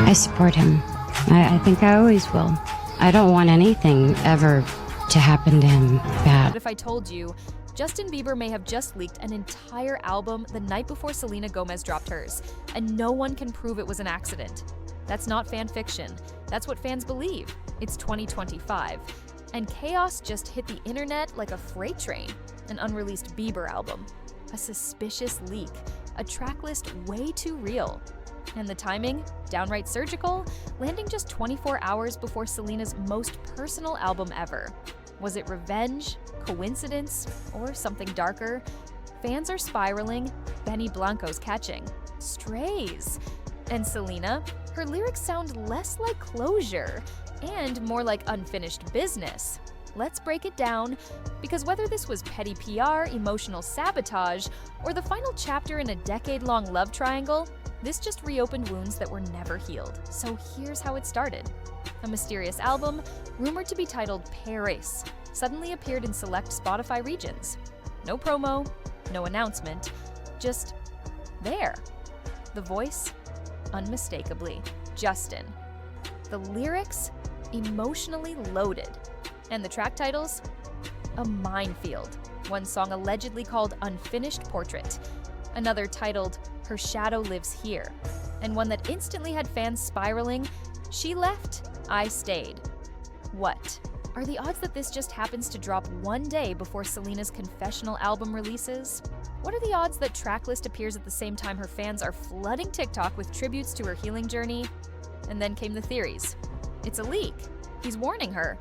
I support him. I think I always will. I don't want anything ever to happen to him bad. What if I told you Justin Bieber may have just leaked an entire album the night before Selena Gomez dropped hers, and no one can prove it was an accident? That's not fan fiction. That's what fans believe. It's 2025, and chaos just hit the internet like a freight train. An unreleased Bieber album, a suspicious leak, a track list way too real. And the timing, downright surgical, landing just 24 hours before Selena's most personal album ever. Was it revenge, coincidence, or something darker? Fans are spiraling, Benny Blanco's catching. Strays. And Selena? Her lyrics sound less like closure and more like unfinished business. Let's break it down, because whether this was petty PR, emotional sabotage, or the final chapter in a decade-long love triangle, this just reopened wounds that were never healed. So here's how it started. A mysterious album, rumored to be titled Paris, suddenly appeared in select Spotify regions. No promo, no announcement, just there. The voice, unmistakably, Justin. The lyrics, emotionally loaded. And the track titles? A minefield. One song allegedly called Unfinished Portrait, another titled Her Shadow Lives Here, and one that instantly had fans spiraling, She Left, I Stayed. What? Are the odds that this just happens to drop one day before Selena's confessional album releases? What are the odds that Tracklist appears at the same time her fans are flooding TikTok with tributes to her healing journey? And then came the theories. It's a leak. He's warning her.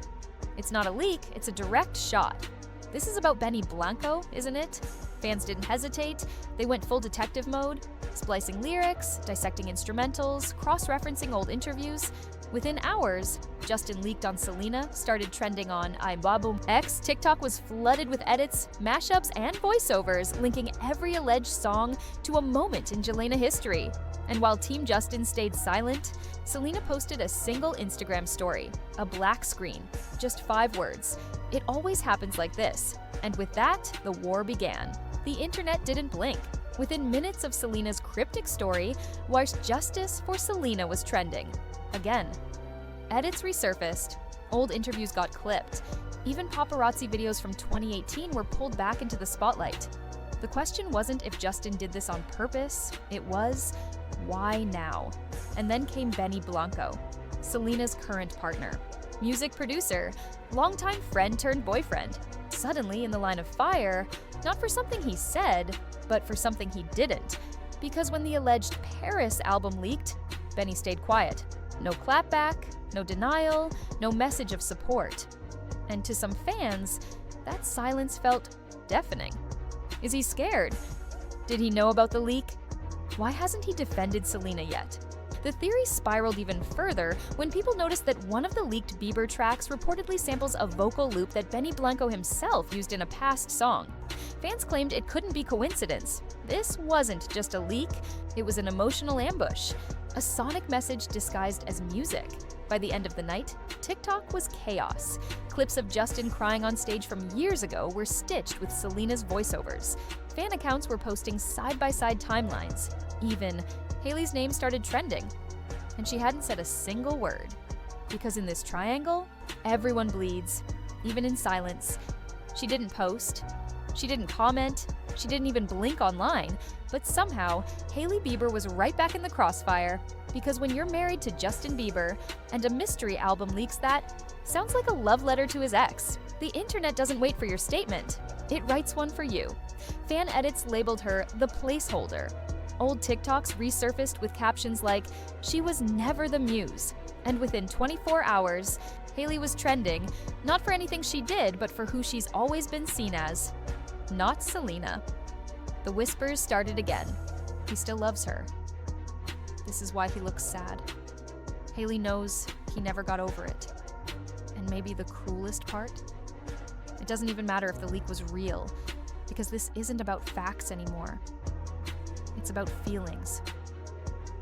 It's not a leak, it's a direct shot. This is about Benny Blanco, isn't it? Fans didn't hesitate. They went full detective mode, splicing lyrics, dissecting instrumentals, cross-referencing old interviews. Within hours, Justin leaked on Selena, started trending on iBaboom X. TikTok was flooded with edits, mashups, and voiceovers, linking every alleged song to a moment in Jelena history. And while Team Justin stayed silent, Selena posted a single Instagram story, a black screen, just 5 words. It always happens like this. And with that, the war began. The internet didn't blink. Within minutes of Selena's cryptic story, "Where's Justice for Selena" was trending. Again. Edits resurfaced, old interviews got clipped, even paparazzi videos from 2018 were pulled back into the spotlight. The question wasn't if Justin did this on purpose, it was, why now? And then came Benny Blanco, Selena's current partner, music producer, longtime friend turned boyfriend, suddenly in the line of fire, not for something he said, but for something he didn't. Because when the alleged Paris album leaked, Benny stayed quiet. No clapback, no denial, no message of support. And to some fans, that silence felt deafening. Is he scared? Did he know about the leak? Why hasn't he defended Selena yet? The theory spiraled even further when people noticed that one of the leaked Bieber tracks reportedly samples a vocal loop that Benny Blanco himself used in a past song. Fans claimed it couldn't be coincidence. This wasn't just a leak, it was an emotional ambush. A sonic message disguised as music. By the end of the night, TikTok was chaos. Clips of Justin crying on stage from years ago were stitched with Selena's voiceovers. Fan accounts were posting side-by-side timelines. Even Hailey's name started trending, and she hadn't said a single word. Because in this triangle, everyone bleeds, even in silence. She didn't post, she didn't comment, she didn't even blink online, but somehow, Hailey Bieber was right back in the crossfire. Because when you're married to Justin Bieber, and a mystery album leaks that, sounds like a love letter to his ex. The internet doesn't wait for your statement, it writes one for you. Fan edits labeled her the placeholder. Old TikToks resurfaced with captions like, "She was never the muse." And within 24 hours, Hailey was trending, not for anything she did, but for who she's always been seen as. Not Selena. The whispers started again. He still loves her. This is why he looks sad. Hailey knows he never got over it. And maybe the cruelest part? It doesn't even matter if the leak was real, because this isn't about facts anymore. It's about feelings.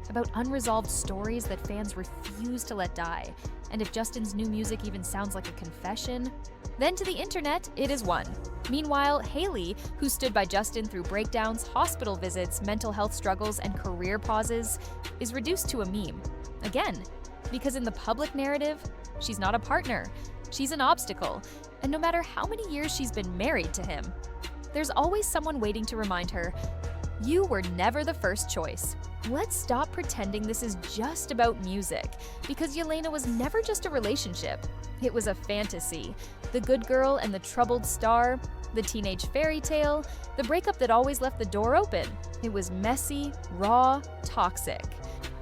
About unresolved stories that fans refuse to let die. And if Justin's new music even sounds like a confession, then to the internet, it is one. Meanwhile, Hailey, who stood by Justin through breakdowns, hospital visits, mental health struggles, and career pauses, is reduced to a meme. Again, because in the public narrative, she's not a partner, she's an obstacle, and no matter how many years she's been married to him, there's always someone waiting to remind her, you were never the first choice. Let's stop pretending this is just about music, because Yelena was never just a relationship. It was a fantasy. The good girl and the troubled star, the teenage fairy tale, the breakup that always left the door open. It was messy, raw, toxic.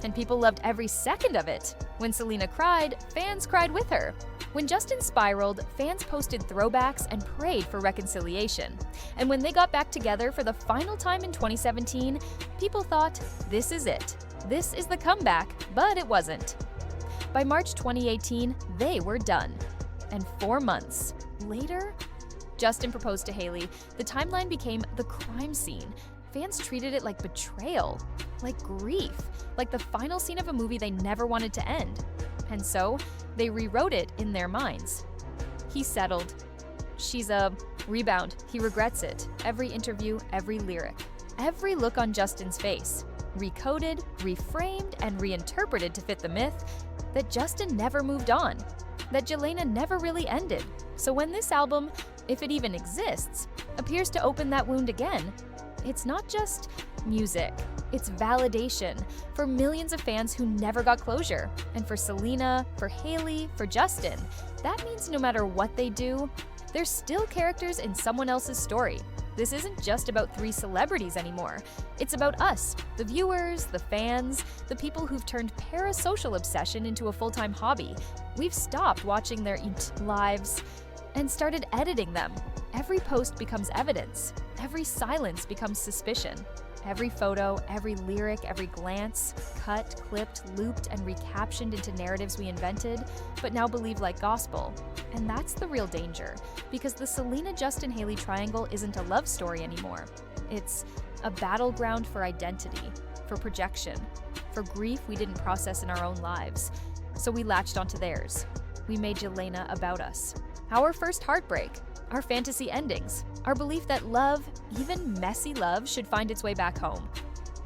And people loved every second of it. When Selena cried, fans cried with her. When Justin spiraled, fans posted throwbacks and prayed for reconciliation. And when they got back together for the final time in 2017, people thought, this is it. This is the comeback, but it wasn't. By March 2018, they were done. And 4 months later, Justin proposed to Hailey. The timeline became the crime scene. Fans treated it like betrayal, like grief, like the final scene of a movie they never wanted to end. And so, they rewrote it in their minds. He settled. She's a rebound. He regrets it. Every interview, every lyric, every look on Justin's face. Recoded, reframed, and reinterpreted to fit the myth that Justin never moved on, that Yelena never really ended. So when this album, if it even exists, appears to open that wound again, it's not just music, it's validation for millions of fans who never got closure. And for Selena, for Hailey, for Justin, that means no matter what they do, they're still characters in someone else's story. This isn't just about 3 celebrities anymore. It's about us, the viewers, the fans, the people who've turned parasocial obsession into a full-time hobby. We've stopped watching their lives and started editing them. Every post becomes evidence. Every silence becomes suspicion. Every photo, every lyric, every glance, cut, clipped, looped, and recaptioned into narratives we invented, but now believe like gospel. And that's the real danger, because the Selena-Justin-Hailey triangle isn't a love story anymore. It's a battleground for identity, for projection, for grief we didn't process in our own lives. So we latched onto theirs. We made Yelena about us. Our first heartbreak, our fantasy endings, our belief that love, even messy love, should find its way back home.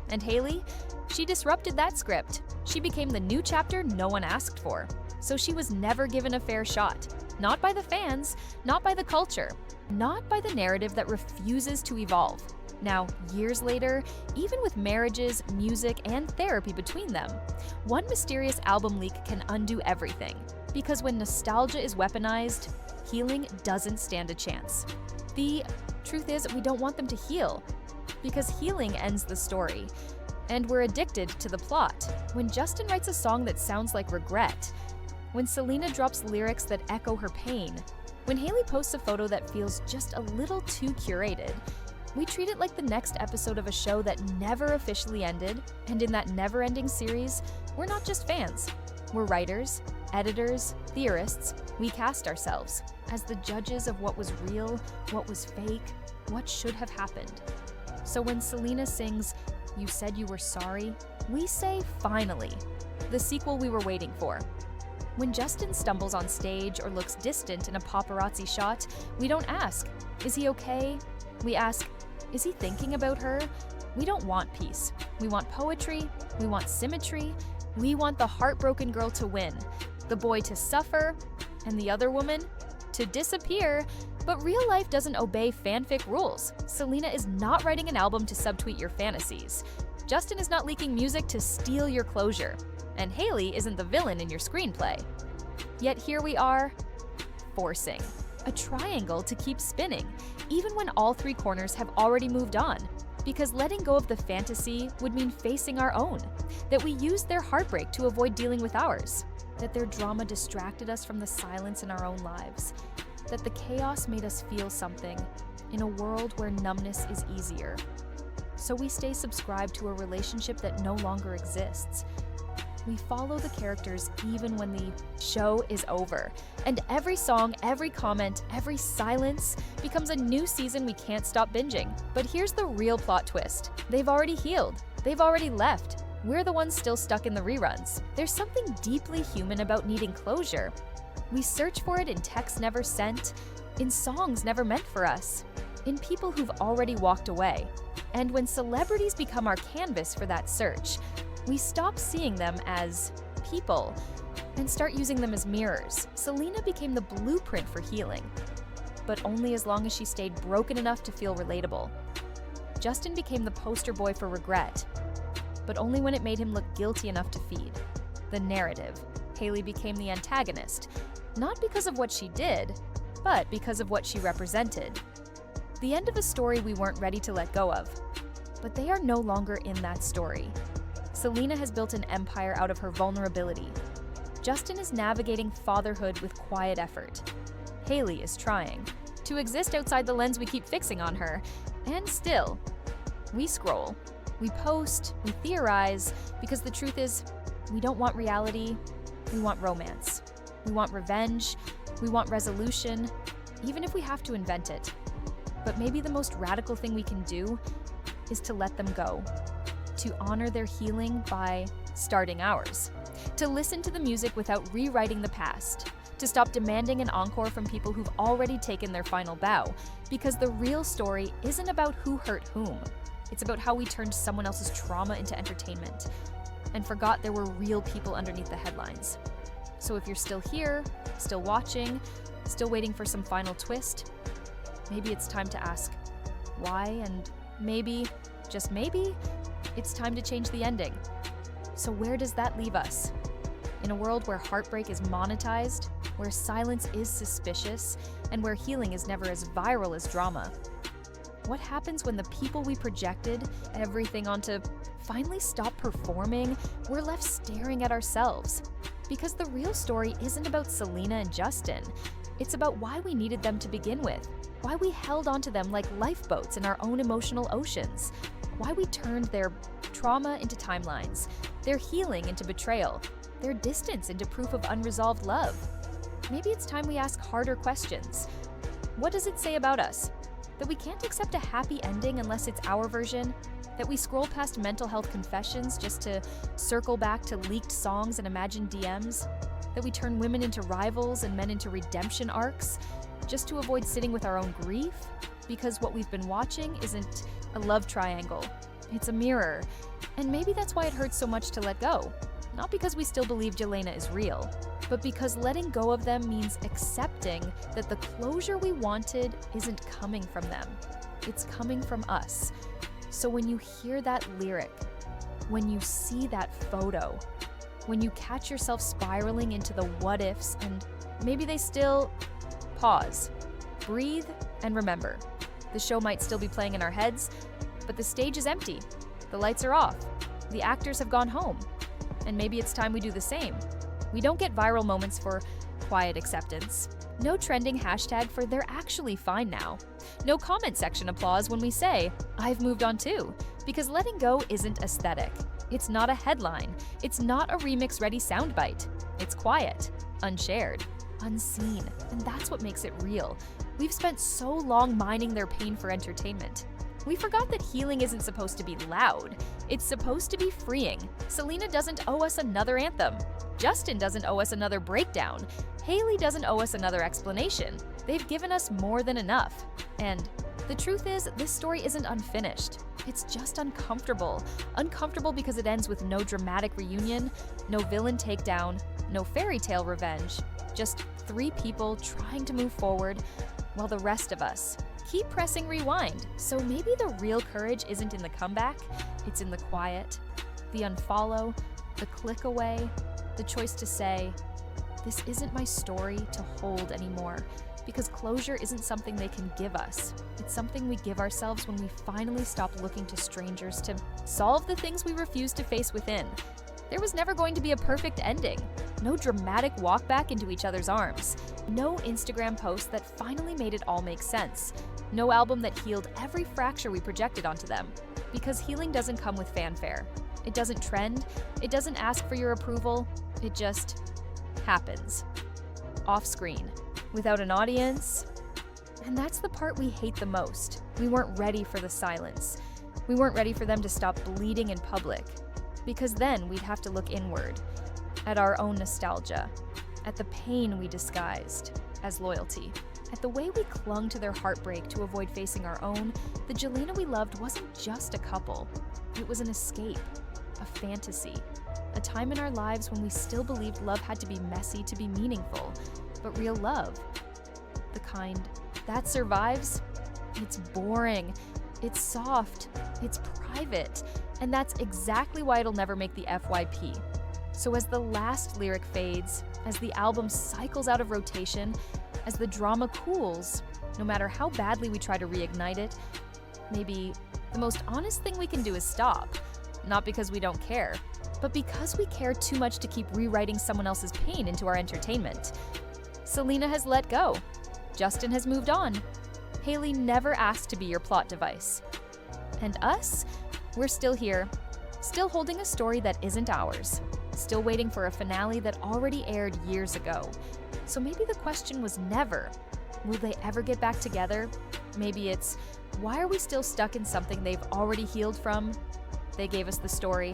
And Hailey, she disrupted that script. She became the new chapter no one asked for. So she was never given a fair shot. Not by the fans, not by the culture, not by the narrative that refuses to evolve. Now, years later, even with marriages, music, and therapy between them, one mysterious album leak can undo everything. Because when nostalgia is weaponized, healing doesn't stand a chance. The truth is, we don't want them to heal, because healing ends the story. And we're addicted to the plot. When Justin writes a song that sounds like regret, when Selena drops lyrics that echo her pain, when Hailey posts a photo that feels just a little too curated, we treat it like the next episode of a show that never officially ended, and in that never-ending series, we're not just fans. We're writers, editors, theorists. We cast ourselves as the judges of what was real, what was fake, what should have happened. So when Selena sings, "You said you were sorry," we say, finally, the sequel we were waiting for. When Justin stumbles on stage or looks distant in a paparazzi shot, we don't ask, is he okay? We ask, is he thinking about her? We don't want peace. We want poetry. We want symmetry. We want the heartbroken girl to win, the boy to suffer, and the other woman to disappear. But real life doesn't obey fanfic rules. Selena is not writing an album to subtweet your fantasies. Justin is not leaking music to steal your closure. And Hailey isn't the villain in your screenplay. Yet here we are, forcing a triangle to keep spinning, even when all 3 corners have already moved on. Because letting go of the fantasy would mean facing our own, that we used their heartbreak to avoid dealing with ours, that their drama distracted us from the silence in our own lives, that the chaos made us feel something in a world where numbness is easier. So we stay subscribed to a relationship that no longer exists. We follow the characters even when the show is over. And every song, every comment, every silence becomes a new season we can't stop binging. But here's the real plot twist. They've already healed. They've already left. We're the ones still stuck in the reruns. There's something deeply human about needing closure. We search for it in texts never sent, in songs never meant for us, in people who've already walked away. And when celebrities become our canvas for that search, we stop seeing them as people and start using them as mirrors, Selena became the blueprint for healing. But only as long as she stayed broken enough to feel relatable. Justin became the poster boy for regret, but only when it made him look guilty enough to feed. The narrative. Haley became the antagonist, not because of what she did, but because of what she represented. The end of a story we weren't ready to let go of. But they are no longer in that story. Selena has built an empire out of her vulnerability. Justin is navigating fatherhood with quiet effort. Haley is trying to exist outside the lens we keep fixing on her. And still, we scroll, we post, we theorize, because the truth is, we don't want reality, we want romance. We want revenge, we want resolution, even if we have to invent it. But maybe the most radical thing we can do is to let them go, to honor their healing by starting ours, to listen to the music without rewriting the past, to stop demanding an encore from people who've already taken their final bow, because the real story isn't about who hurt whom. It's about how we turned someone else's trauma into entertainment and forgot there were real people underneath the headlines. So if you're still here, still watching, still waiting for some final twist, maybe it's time to ask why, and maybe, just maybe, it's time to change the ending. So where does that leave us? In a world where heartbreak is monetized, where silence is suspicious, and where healing is never as viral as drama. What happens when the people we projected everything onto finally stop performing? We're left staring at ourselves. Because the real story isn't about Selena and Justin. It's about why we needed them to begin with, why we held onto them like lifeboats in our own emotional oceans, why we turned their trauma into timelines, their healing into betrayal, their distance into proof of unresolved love. Maybe it's time we ask harder questions. What does it say about us? That we can't accept a happy ending unless it's our version? That we scroll past mental health confessions just to circle back to leaked songs and imagined DMs? That we turn women into rivals and men into redemption arcs just to avoid sitting with our own grief? Because what we've been watching isn't a love triangle, it's a mirror. And maybe that's why it hurts so much to let go. Not because we still believe Jelena is real, but because letting go of them means accepting that the closure we wanted isn't coming from them. It's coming from us. So when you hear that lyric, when you see that photo, when you catch yourself spiraling into the what ifs and maybe they still pause, breathe, and remember. The show might still be playing in our heads, but the stage is empty. The lights are off. The actors have gone home. And maybe it's time we do the same. We don't get viral moments for quiet acceptance. No trending hashtag for "they're actually fine now." No comment section applause when we say, "I've moved on too." Because letting go isn't aesthetic. It's not a headline. It's not a remix-ready soundbite. It's quiet, unshared, unseen, and that's what makes it real. We've spent so long mining their pain for entertainment. We forgot that healing isn't supposed to be loud. It's supposed to be freeing. Selena doesn't owe us another anthem. Justin doesn't owe us another breakdown. Haley doesn't owe us another explanation. They've given us more than enough. And the truth is, this story isn't unfinished. It's just uncomfortable. Uncomfortable because it ends with no dramatic reunion, no villain takedown, no fairy tale revenge. Just 3 people trying to move forward while the rest of us keep pressing rewind. So maybe the real courage isn't in the comeback, it's in the quiet, the unfollow, the click away, the choice to say, "This isn't my story to hold anymore." Because closure isn't something they can give us. It's something we give ourselves when we finally stop looking to strangers to solve the things we refuse to face within. There was never going to be a perfect ending. No dramatic walk back into each other's arms. No Instagram post that finally made it all make sense. No album that healed every fracture we projected onto them. Because healing doesn't come with fanfare. It doesn't trend. It doesn't ask for your approval. It just happens. Off screen. Without an audience. And that's the part we hate the most. We weren't ready for the silence. We weren't ready for them to stop bleeding in public. Because then we'd have to look inward, at our own nostalgia, at the pain we disguised as loyalty, at the way we clung to their heartbreak to avoid facing our own. The Jelena we loved wasn't just a couple. It was an escape, a fantasy, A time in our lives when we still believed love had to be messy to be meaningful, but real love, the kind that survives, it's boring, it's soft, it's private, and that's exactly why it'll never make the FYP. So as the last lyric fades, as the album cycles out of rotation, as the drama cools, no matter how badly we try to reignite it, maybe the most honest thing we can do is stop. Not because we don't care, but because we care too much to keep rewriting someone else's pain into our entertainment. Selena has let go. Justin has moved on. Haley never asked to be your plot device. And us? We're still here, still holding a story that isn't ours, still waiting for a finale that already aired years ago. So maybe the question was never, will they ever get back together? Maybe it's, why are we still stuck in something they've already healed from? They gave us the story.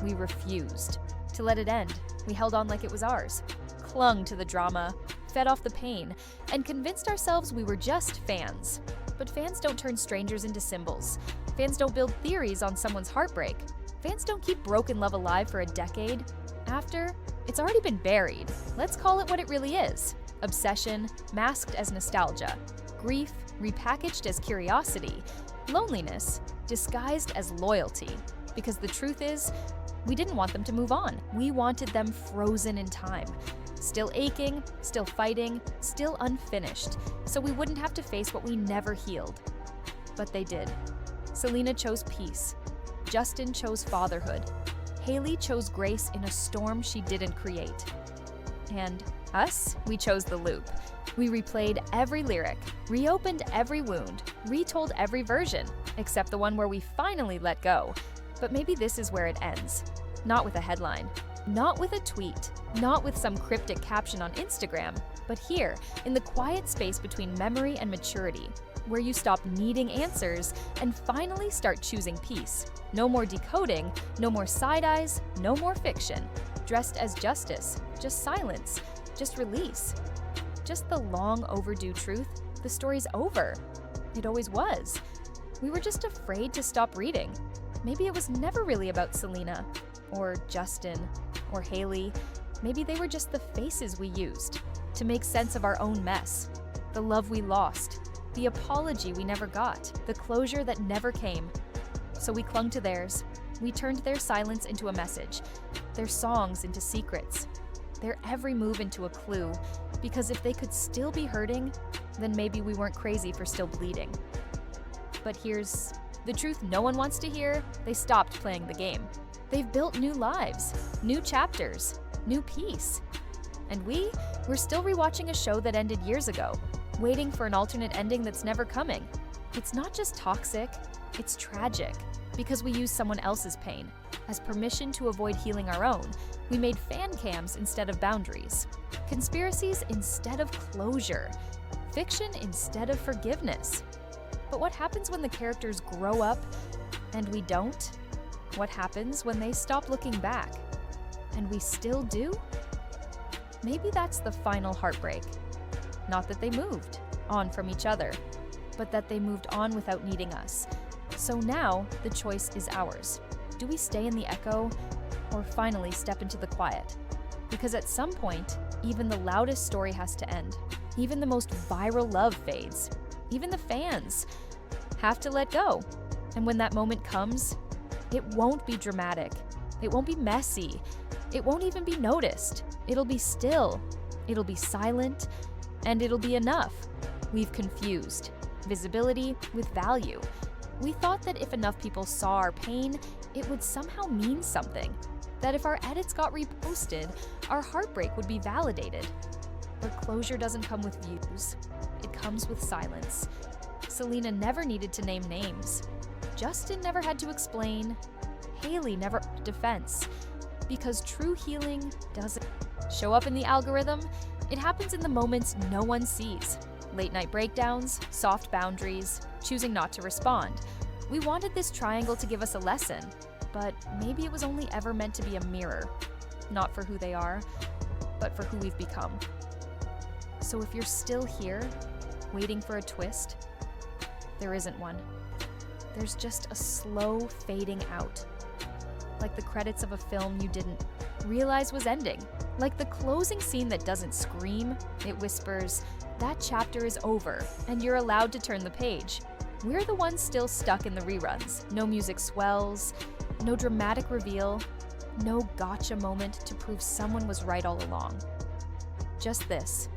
We refused to let it end. We held on like it was ours, clung to the drama, fed off the pain, and convinced ourselves we were just fans. But fans don't turn strangers into symbols. Fans don't build theories on someone's heartbreak. Fans don't keep broken love alive for a decade. After, it's already been buried. Let's call it what it really is. Obsession, masked as nostalgia. Grief, repackaged as curiosity. Loneliness, disguised as loyalty. Because the truth is, we didn't want them to move on. We wanted them frozen in time. Still aching, still fighting, still unfinished, so we wouldn't have to face what we never healed. But they did. Selena chose peace. Justin chose fatherhood. Haley chose grace in a storm she didn't create. And us, we chose the loop. We replayed every lyric, reopened every wound, retold every version, except the one where we finally let go. But maybe this is where it ends. Not with a headline, not with a tweet, not with some cryptic caption on Instagram, but here, in the quiet space between memory and maturity, where you stop needing answers and finally start choosing peace. No more decoding, no more side eyes, no more fiction. Dressed as justice, just silence, just release. Just the long overdue truth, the story's over. It always was. We were just afraid to stop reading. Maybe it was never really about Selena, or Justin, or Haley. Maybe they were just the faces we used to make sense of our own mess. The love we lost, the apology we never got, the closure that never came. So we clung to theirs. We turned their silence into a message, their songs into secrets, their every move into a clue. Because if they could still be hurting, then maybe we weren't crazy for still bleeding. But here's the truth no one wants to hear. They stopped playing the game. They've built new lives, new chapters, new peace. And we're still rewatching a show that ended years ago, waiting for an alternate ending that's never coming. It's not just toxic, it's tragic, because we use someone else's pain as permission to avoid healing our own. We made fan cams instead of boundaries, conspiracies instead of closure, fiction instead of forgiveness. But what happens when the characters grow up and we don't? What happens when they stop looking back and we still do? Maybe that's the final heartbreak. Not that they moved on from each other, but that they moved on without needing us. So now the choice is ours. Do we stay in the echo or finally step into the quiet? Because at some point, even the loudest story has to end. Even the most viral love fades. Even the fans have to let go. And when that moment comes, it won't be dramatic. It won't be messy. It won't even be noticed. It'll be still. It'll be silent. And it'll be enough. We've confused visibility with value. We thought that if enough people saw our pain, it would somehow mean something. That if our edits got reposted, our heartbreak would be validated. But closure doesn't come with views. It comes with silence. Selena never needed to name names. Justin never had to explain. Haley never defense. Because true healing doesn't show up in the algorithm. It happens in the moments no one sees. Late night breakdowns, soft boundaries, choosing not to respond. We wanted this triangle to give us a lesson, but maybe it was only ever meant to be a mirror. Not for who they are, but for who we've become. So if you're still here, waiting for a twist, there isn't one. There's just a slow fading out, like the credits of a film you didn't realize was ending. Like the closing scene that doesn't scream, it whispers, "That chapter is over, and you're allowed to turn the page." We're the ones still stuck in the reruns. No music swells, no dramatic reveal, no gotcha moment to prove someone was right all along. Just this.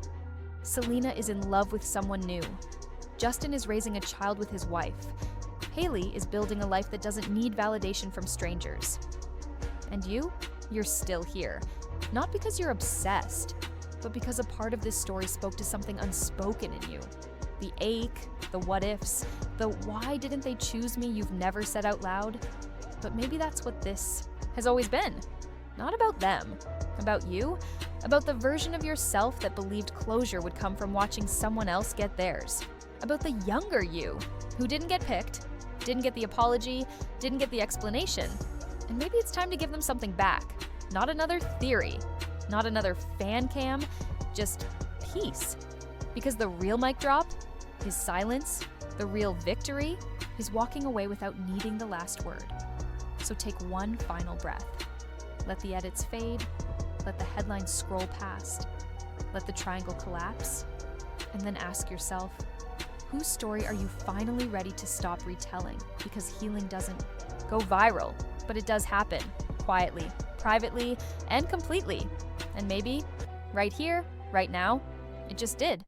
Selena is in love with someone new. Justin is raising a child with his wife. Haley is building a life that doesn't need validation from strangers. And you're still here. Not because you're obsessed, but because a part of this story spoke to something unspoken in you. The ache, the what ifs, the why didn't they choose me you've never said out loud. But maybe that's what this has always been. Not about them, about you, about the version of yourself that believed closure would come from watching someone else get theirs. About the younger you, who didn't get picked, didn't get the apology, didn't get the explanation. And maybe it's time to give them something back. Not another theory, not another fan cam, just peace. Because the real mic drop is silence, the real victory is walking away without needing the last word. So take one final breath. Let the edits fade, let the headlines scroll past, let the triangle collapse, and then ask yourself, whose story are you finally ready to stop retelling? Because healing doesn't go viral, but it does happen, quietly, privately, and completely. And maybe, right here, right now, it just did.